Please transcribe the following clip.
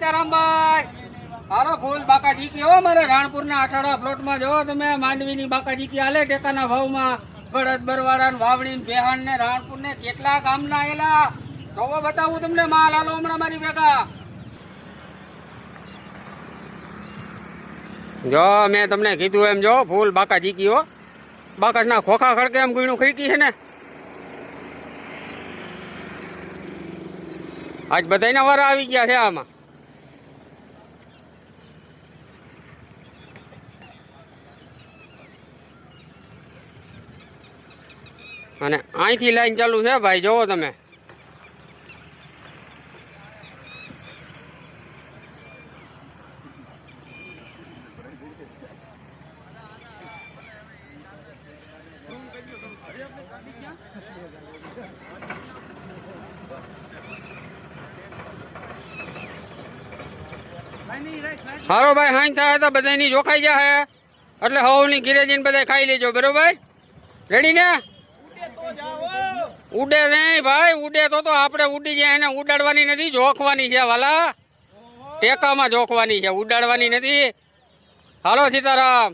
સીતારામભાઈ હારો ફૂલ બાકાજી કી હો મારે રાણપુરના અઠાડા પ્લોટમાં જો તમે માંડવીની બાકાજી કી હાલે ટેકાના ભાવમાં ગળદ બરવાડા વાવડી બેહાણ ને રાણપુર ને કેટલા ગામના એલા તો બતાવું તમને માલ હાલો હમણાં મારી ભેગા જો મેં તમને કીધું એમ જો ફૂલ બાકાજી કી હો બાકાશના ખોખા ખડકે એમ ગુણું ખરીકી છે ને આજ બધાના વારા આવી ગયા છે આમાં અને અહીંથી લાઈન ચાલુ છે ભાઈ જોવો તમે હારો ભાઈ હાઈ થાય તો બધાની જોખાઈ જાય એટલે હવની ઘીરે જઈને બધા ખાઈ લેજો બરોબર રેડી ને ઉડે નહીં ભાઈ ઉડે તો આપણે ઉડી જાય એને ઉડાડવાની નથી જોખવાની છે વાલા ટેકામાં જોખવાની છે ઉડાડવાની નથી હાલો સીતારામ